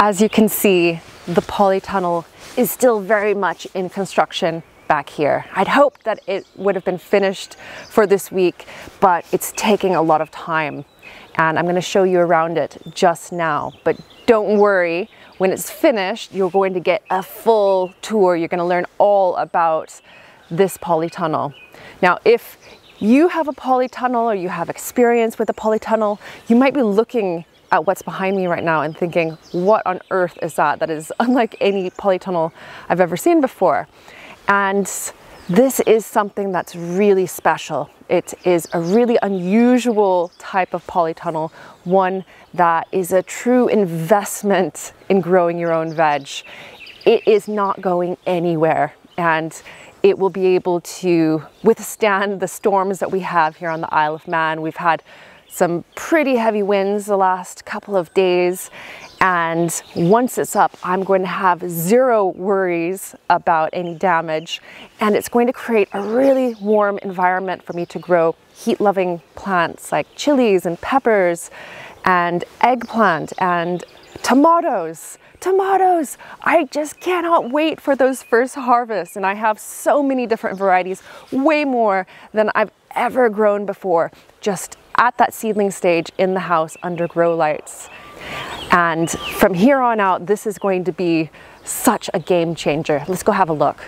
As you can see, the polytunnel is still very much in construction back here. I'd hoped that it would have been finished for this week, but it's taking a lot of time. And I'm going to show you around it just now. But don't worry, when it's finished, you're going to get a full tour. You're going to learn all about this polytunnel. Now, if you have a polytunnel or you have experience with a polytunnel, you might be looking at what's behind me right now and thinking, what on earth is that? That is unlike any polytunnel I've ever seen before. And this is something that's really special. It is a really unusual type of polytunnel, one that is a true investment in growing your own veg. It is not going anywhere, and it will be able to withstand the storms that we have here on the Isle of Man. We've had some pretty heavy winds the last couple of days, and once it's up, I'm going to have zero worries about any damage, and it's going to create a really warm environment for me to grow heat-loving plants like chilies and peppers and eggplant and tomatoes. Tomatoes! I just cannot wait for those first harvests, and I have so many different varieties, way more than I've ever grown before, just at that seedling stage in the house under grow lights. And from here on out, this is going to be such a game changer. Let's go have a look.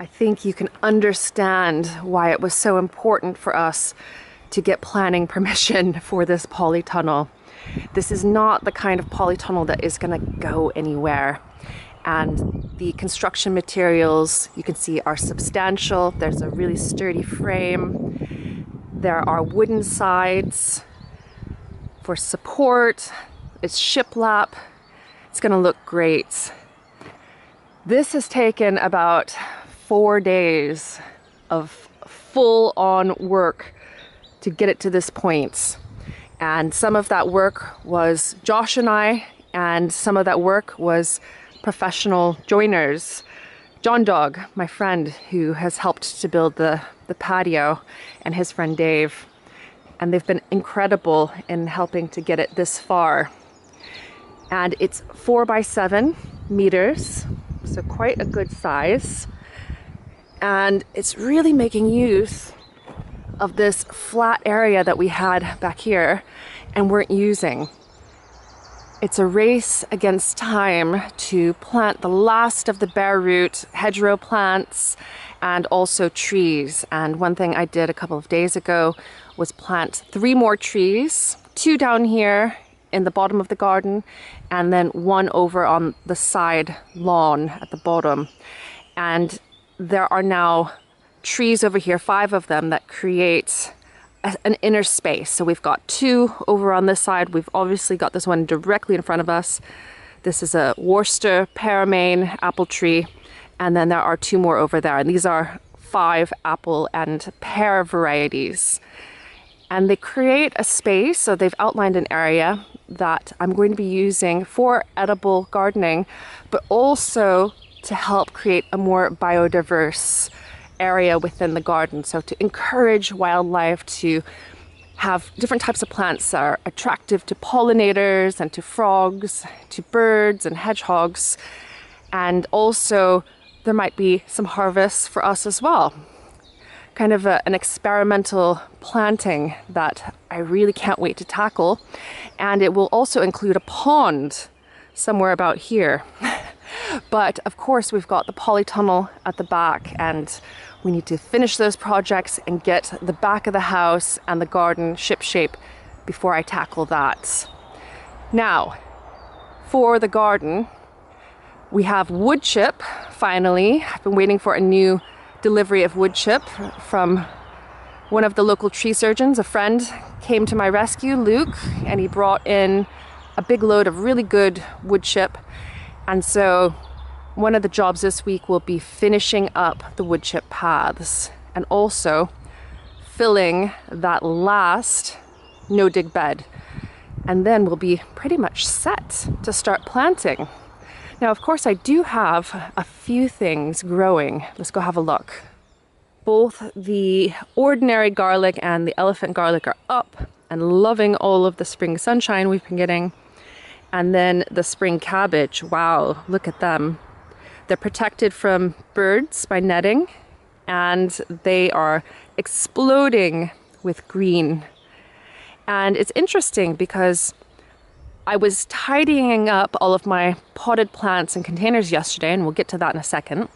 I think you can understand why it was so important for us to get planning permission for this polytunnel. This is not the kind of polytunnel that is going to go anywhere. And the construction materials, you can see, are substantial. There's a really sturdy frame. There are wooden sides for support. It's shiplap. It's going to look great. This has taken about 4 days of full-on work to get it to this point. And some of that work was Josh and I, and some of that work was professional joiners. John Dog, my friend, who has helped to build the patio, and his friend Dave. And they've been incredible in helping to get it this far. And it's 4 by 7 meters, so quite a good size. And it's really making use of this flat area that we had back here and weren't using. It's a race against time to plant the last of the bare root hedgerow plants and also trees. And one thing I did a couple of days ago was plant 3 more trees, 2 down here in the bottom of the garden, and then 1 over on the side lawn at the bottom. And there are now trees over here, 5 of them, that create an inner space. So we've got 2 over on this side. We've obviously got this one directly in front of us. This is a Worcester pearmain apple tree. And then there are 2 more over there. And these are 5 apple and pear varieties. And they create a space, so they've outlined an area that I'm going to be using for edible gardening, but also to help create a more biodiverse area within the garden. So to encourage wildlife to have different types of plants that are attractive to pollinators and to frogs, to birds and hedgehogs. And also there might be some harvests for us as well. Kind of an experimental planting that I really can't wait to tackle. And it will also include a pond somewhere about here. But of course we've got the polytunnel at the back, and we need to finish those projects and get the back of the house and the garden shipshape before I tackle that. Now, for the garden, we have wood chip, finally. I've been waiting for a new delivery of wood chip from one of the local tree surgeons. A friend came to my rescue, Luke, and he brought in a big load of really good wood chip. And so one of the jobs this week will be finishing up the wood chip paths and also filling that last no-dig bed. And then we'll be pretty much set to start planting. Now, of course, I do have a few things growing. Let's go have a look. Both the ordinary garlic and the elephant garlic are up and loving all of the spring sunshine we've been getting. And then the spring cabbage, wow, look at them. They're protected from birds by netting, and they are exploding with green. And it's interesting because I was tidying up all of my potted plants and containers yesterday, and we'll get to that in a second.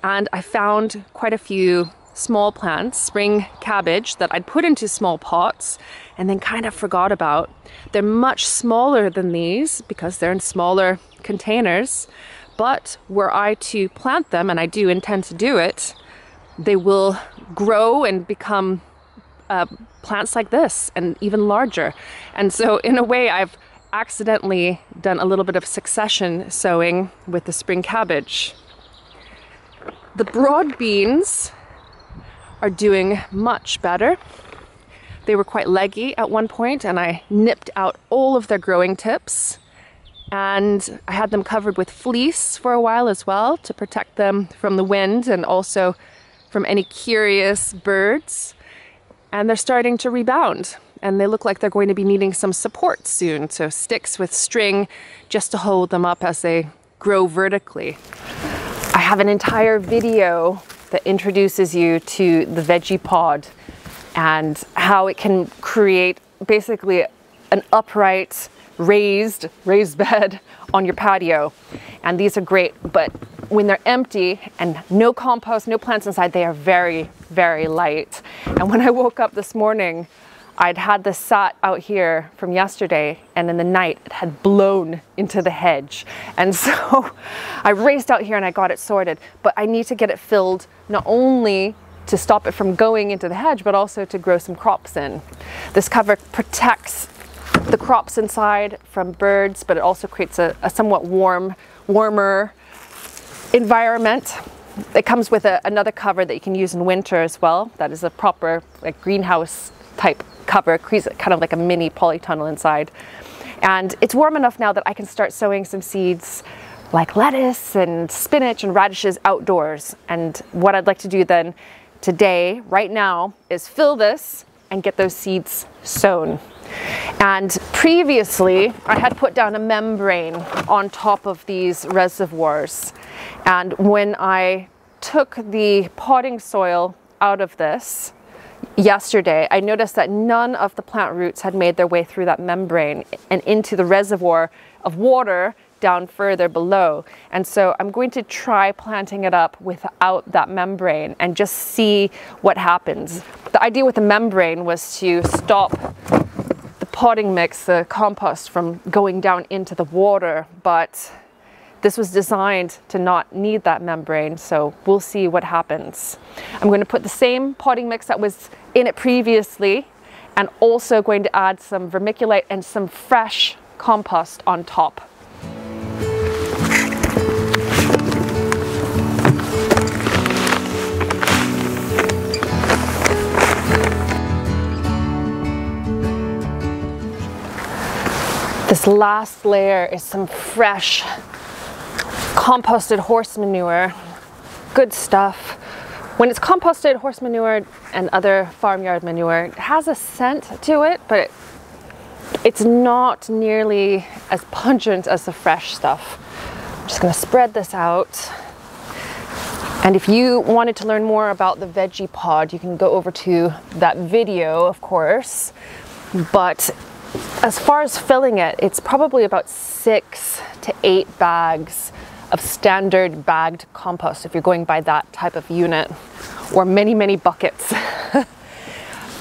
And I found quite a few small plants, spring cabbage, that I'd put into small pots and then kind of forgot about. They're much smaller than these because they're in smaller containers. But were I to plant them, and I do intend to do it, they will grow and become plants like this and even larger. And so in a way, I've accidentally done a little bit of succession sowing with the spring cabbage. The broad beans are doing much better. They were quite leggy at one point, and I nipped out all of their growing tips. And I had them covered with fleece for a while as well to protect them from the wind and also from any curious birds. And they're starting to rebound, and they look like they're going to be needing some support soon. So sticks with string just to hold them up as they grow vertically. I have an entire video that introduces you to the Vegepod and how it can create basically an upright raised bed on your patio. And these are great, but when they're empty and no compost, no plants inside, they are very, very light. And when I woke up this morning, I'd had this sat out here from yesterday, and in the night it had blown into the hedge. And so I raced out here and I got it sorted, but I need to get it filled not only to stop it from going into the hedge, but also to grow some crops in. This cover protects the crops inside from birds, but it also creates a somewhat warmer environment. It comes with another cover that you can use in winter as well. That is a proper like greenhouse type cover, creates kind of like a mini polytunnel inside. And it's warm enough now that I can start sowing some seeds like lettuce and spinach and radishes outdoors. And what I'd like to do then today, right now, is fill this and get those seeds sown. And previously, I had put down a membrane on top of these reservoirs. And when I took the potting soil out of this yesterday, I noticed that none of the plant roots had made their way through that membrane and into the reservoir of water down further below. And so I'm going to try planting it up without that membrane and just see what happens. The idea with the membrane was to stop the potting mix, the compost, from going down into the water, but this was designed to not need that membrane, so we'll see what happens. I'm going to put the same potting mix that was in it previously, and also going to add some vermiculite and some fresh compost on top. This last layer is some fresh composted horse manure. Good stuff. When it's composted horse manure and other farmyard manure, it has a scent to it, but it's not nearly as pungent as the fresh stuff. I'm just going to spread this out. And if you wanted to learn more about the Vegepod, you can go over to that video, of course. But as far as filling it, it's probably about 6 to 8 bags of standard bagged compost if you're going by that type of unit, or many, many buckets.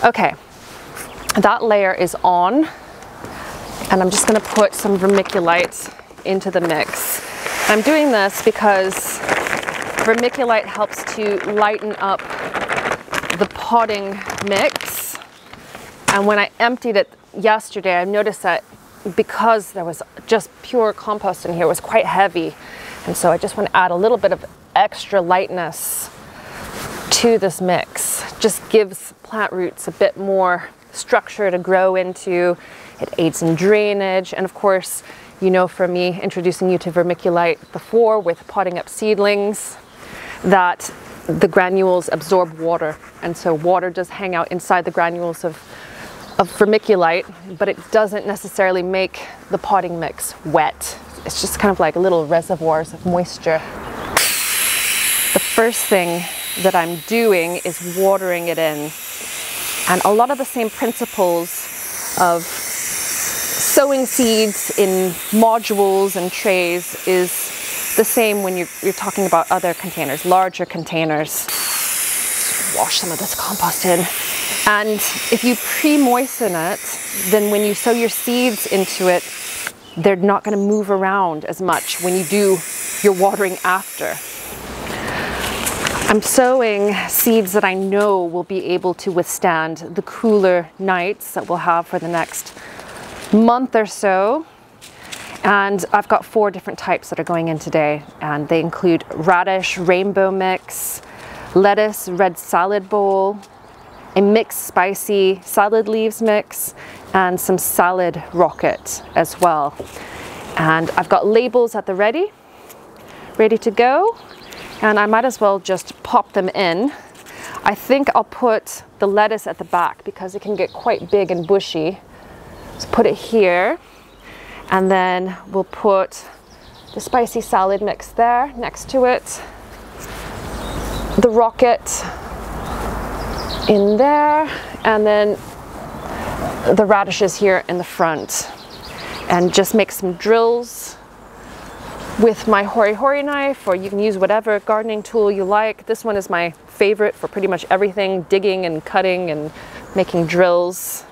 Okay, that layer is on, and I'm just going to put some vermiculite into the mix. I'm doing this because vermiculite helps to lighten up the potting mix, and when I emptied it yesterday, I noticed that because there was just pure compost in here, it was quite heavy. And so I just want to add a little bit of extra lightness to this mix. Just gives plant roots a bit more structure to grow into. It aids in drainage, and of course, you know from me introducing you to vermiculite before with potting up seedlings, that the granules absorb water, and so water does hang out inside the granules of vermiculite, but it doesn't necessarily make the potting mix wet. It's just kind of like little reservoirs of moisture. The first thing that I'm doing is watering it in, and a lot of the same principles of sowing seeds in modules and trays is the same when you're talking about other containers, larger containers. Wash some of this compost in. And if you pre-moisten it, then when you sow your seeds into it, they're not going to move around as much when you do your watering after. I'm sowing seeds that I know will be able to withstand the cooler nights that we'll have for the next month or so. And I've got 4 different types that are going in today, and they include radish rainbow mix, lettuce red salad bowl, a mixed spicy salad leaves mix, and some salad rocket as well. And I've got labels at the ready to go, and I might as well just pop them in. I think I'll put the lettuce at the back because it can get quite big and bushy. So put it here, and then we'll put the spicy salad mix there next to it, the rocket in there, and then the radishes here in the front. And just make some drills with my hori knife, or you can use whatever gardening tool you like. This one is my favorite for pretty much everything, digging and cutting and making drills.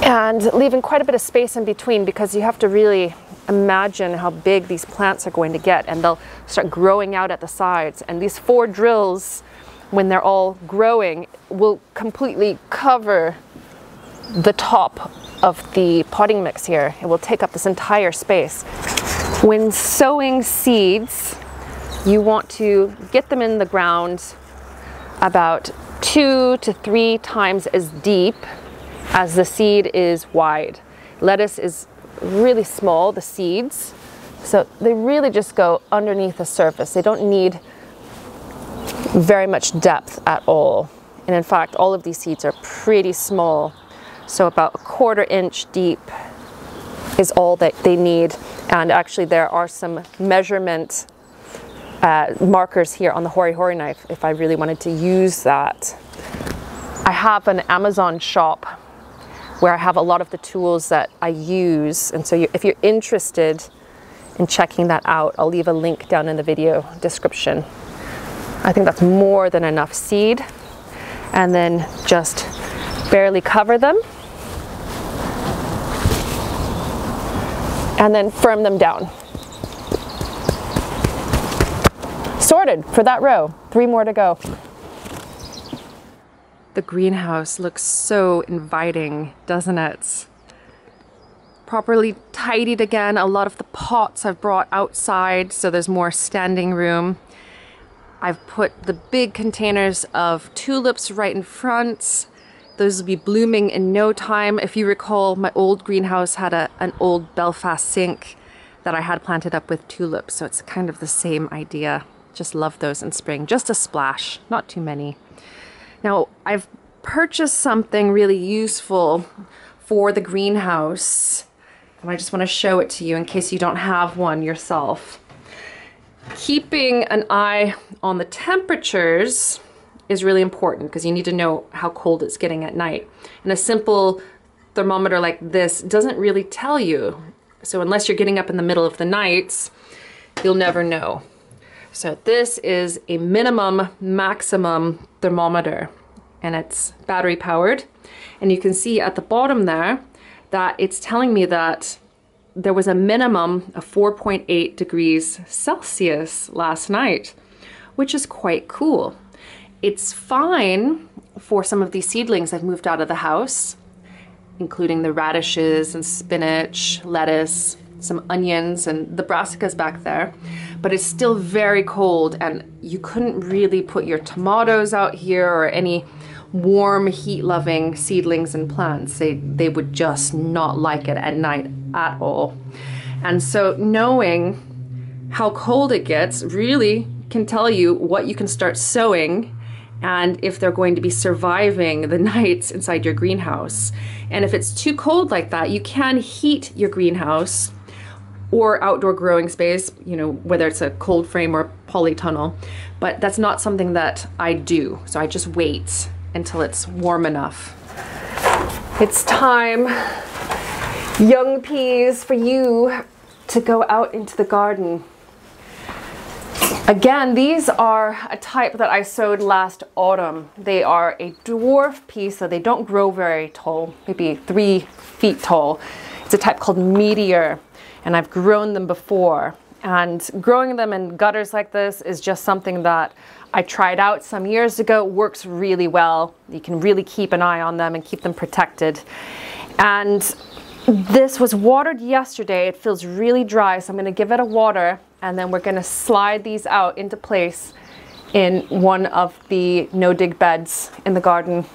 And leaving quite a bit of space in between, because you have to really imagine how big these plants are going to get, and they'll start growing out at the sides. And these 4 drills, when they're all growing, will completely cover the top of the potting mix here. It will take up this entire space. When sowing seeds, you want to get them in the ground about 2 to 3 times as deep as the seed is wide. Lettuce is really small, the seeds, so they really just go underneath the surface. They don't need very much depth at all. And in fact, all of these seeds are pretty small. So about 1/4 inch deep is all that they need. And actually there are some measurement markers here on the hori knife if I really wanted to use that. I have an Amazon shop where I have a lot of the tools that I use. And so if you're interested in checking that out, I'll leave a link down in the video description. I think that's more than enough seed. And then just barely cover them. And then firm them down. Sorted for that row. 3 more to go. The greenhouse looks so inviting, doesn't it? Properly tidied again. A lot of the pots I've brought outside, so there's more standing room. I've put the big containers of tulips right in front. Those will be blooming in no time. If you recall, my old greenhouse had an old Belfast sink that I had planted up with tulips, so it's kind of the same idea. Just love those in spring. Just a splash, not too many. Now, I've purchased something really useful for the greenhouse, and I just want to show it to you in case you don't have one yourself. Keeping an eye on the temperatures is really important because you need to know how cold it's getting at night. And a simple thermometer like this doesn't really tell you. So unless you're getting up in the middle of the nights, you'll never know. So this is a minimum maximum thermometer, and it's battery powered. And you can see at the bottom there that it's telling me that there was a minimum of 4.8 degrees Celsius last night, which is quite cool. It's fine for some of these seedlings I've moved out of the house, including the radishes and spinach, lettuce, some onions, and the brassicas back there. but it's still very cold, and you couldn't really put your tomatoes out here or any warm, heat-loving seedlings and plants. They would just not like it at night at all. And so knowing how cold it gets really can tell you what you can start sowing and if they're going to be surviving the nights inside your greenhouse. And if it's too cold like that, you can heat your greenhouse or outdoor growing space, you know, whether it's a cold frame or polytunnel, but that's not something that I do. So I just wait until it's warm enough. It's time, young peas, for you to go out into the garden. Again, these are a type that I sowed last autumn. They are a dwarf pea, so they don't grow very tall, maybe 3 feet tall. It's a type called Meteor, and I've grown them before. And growing them in gutters like this is just something that I tried out some years ago. It works really well. You can really keep an eye on them and keep them protected. And this was watered yesterday. It feels really dry, so I'm going to give it a water, and then we're going to slide these out into place in one of the no-dig beds in the garden.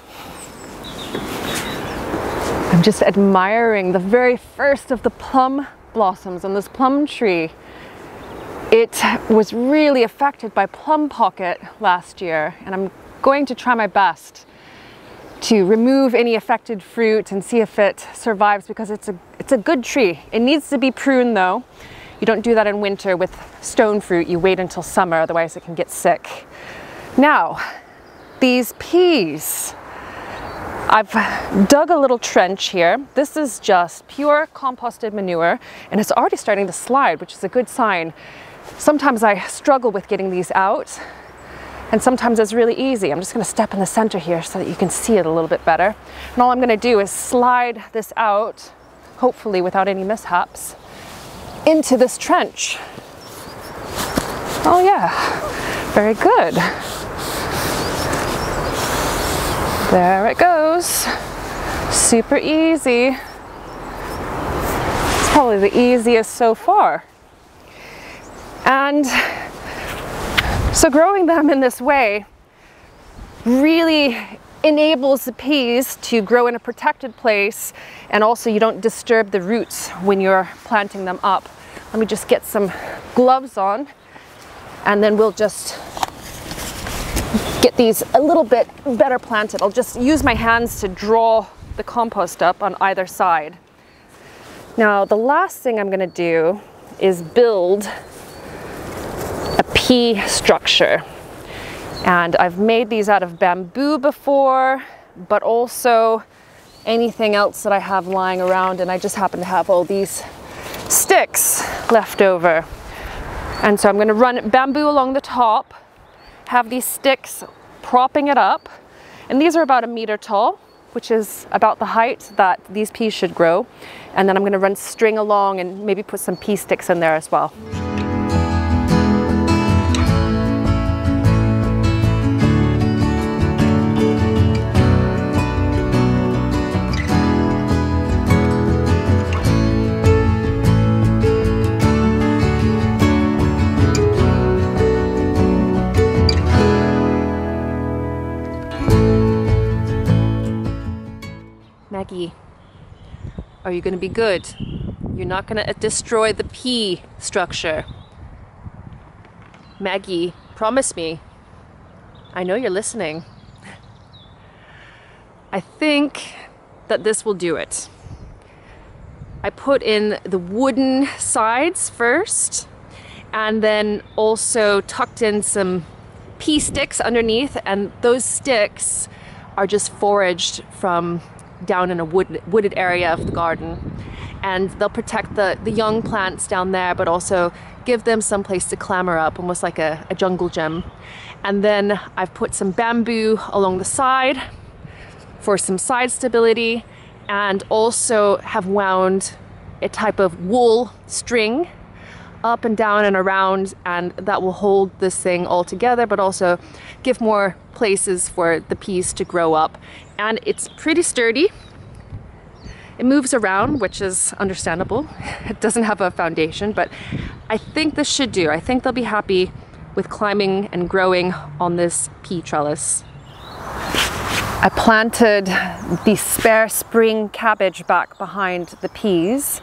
I'm just admiring the very first of the plum blossoms on this plum tree. It was really affected by plum pocket last year, and I'm going to try my best to remove any affected fruit and see if it survives, because it's a good tree. It needs to be pruned though. You don't do that in winter with stone fruit. You wait until summer, otherwise it can get sick. Now, these peas. I've dug a little trench here. This is just pure composted manure, and it's already starting to slide, which is a good sign. Sometimes I struggle with getting these out, and sometimes it's really easy. I'm just going to step in the center here so that you can see it a little bit better. And all I'm going to do is slide this out, hopefully without any mishaps, into this trench. Oh yeah, very good. There it goes. Super easy. It's probably the easiest so far. And so growing them in this way really enables the peas to grow in a protected place, and also you don't disturb the roots when you're planting them up. Let me just get some gloves on, and then we'll just get these a little bit better planted. I'll just use my hands to draw the compost up on either side. Now, the last thing I'm going to do is build a pea structure. And I've made these out of bamboo before, but also anything else that I have lying around, and I just happen to have all these sticks left over. And so I'm going to run bamboo along the top, have these sticks propping it up, and these are about 1 meter tall, which is about the height that these peas should grow. And then I'm going to run string along and maybe put some pea sticks in there as well. Maggie, are you going to be good? You're not going to destroy the pea structure. Maggie, promise me. I know you're listening. I think that this will do it. I put in the wooden sides first, and then also tucked in some pea sticks underneath, and those sticks are just foraged from down in a wooded area of the garden, and they'll protect the young plants down there, but also give them some place to clamber up, almost like a jungle gym. And then I've put some bamboo along the side for some side stability, and also have wound a type of wool string up and down and around, and that will hold this thing all together, but also give more places for the peas to grow up. And it's pretty sturdy. It moves around, which is understandable. It doesn't have a foundation, but I think this should do. I think they'll be happy with climbing and growing on this pea trellis. I planted the spare spring cabbage back behind the peas,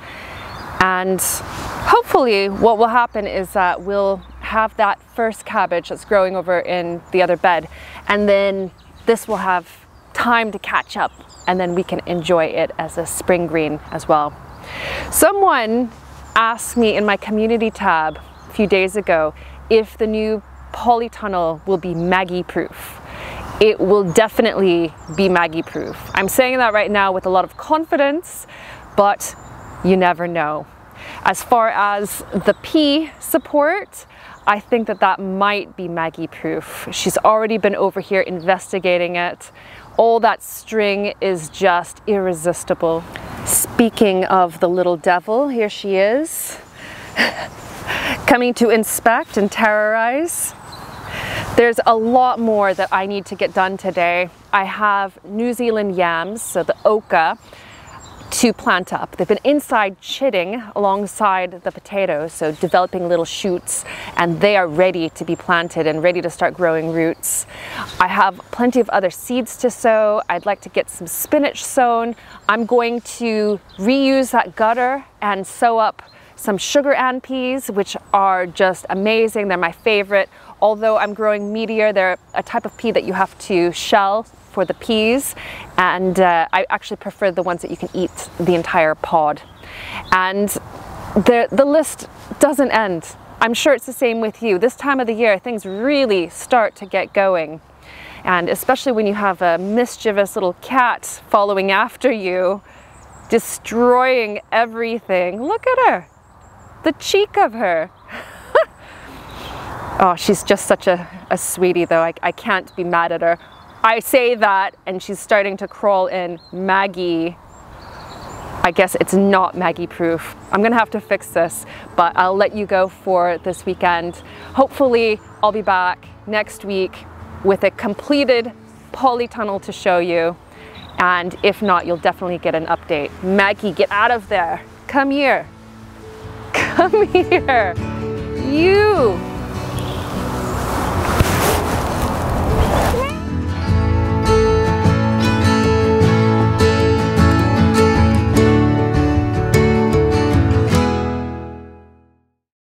and hopefully what will happen is that we'll have that first cabbage that's growing over in the other bed, and then this will have time to catch up, and then we can enjoy it as a spring green as well. Someone asked me in my community tab a few days ago if the new Polytunnel will be Maggie proof. It will definitely be Maggie proof. I'm saying that right now with a lot of confidence, but you never know. As far as the pea support, I think that that might be Maggie proof. She's already been over here investigating it. All that string is just irresistible. Speaking of the little devil, here she is, coming to inspect and terrorize. There's a lot more that I need to get done today. I have New Zealand yams, so the oca, to plant up. They've been inside chitting alongside the potatoes, so developing little shoots, and they are ready to be planted and ready to start growing roots. I have plenty of other seeds to sow. I'd like to get some spinach sown. I'm going to reuse that gutter and sow up some sugar ant peas, which are just amazing. They're my favorite. Although I'm growing meatier, they're a type of pea that you have to shell for the peas, and I actually prefer the ones that you can eat the entire pod. And the list doesn't end. I'm sure it's the same with you. This time of the year, things really start to get going. And especially when you have a mischievous little cat following after you, destroying everything. Look at her, the cheek of her. Oh, she's just such a sweetie though. I can't be mad at her. I say that and she's starting to crawl in. Maggie, I guess it's not Maggie proof. I'm gonna have to fix this, but I'll let you go for this weekend. Hopefully I'll be back next week with a completed Polytunnel to show you. And if not, you'll definitely get an update. Maggie, get out of there. Come here. Come here. You.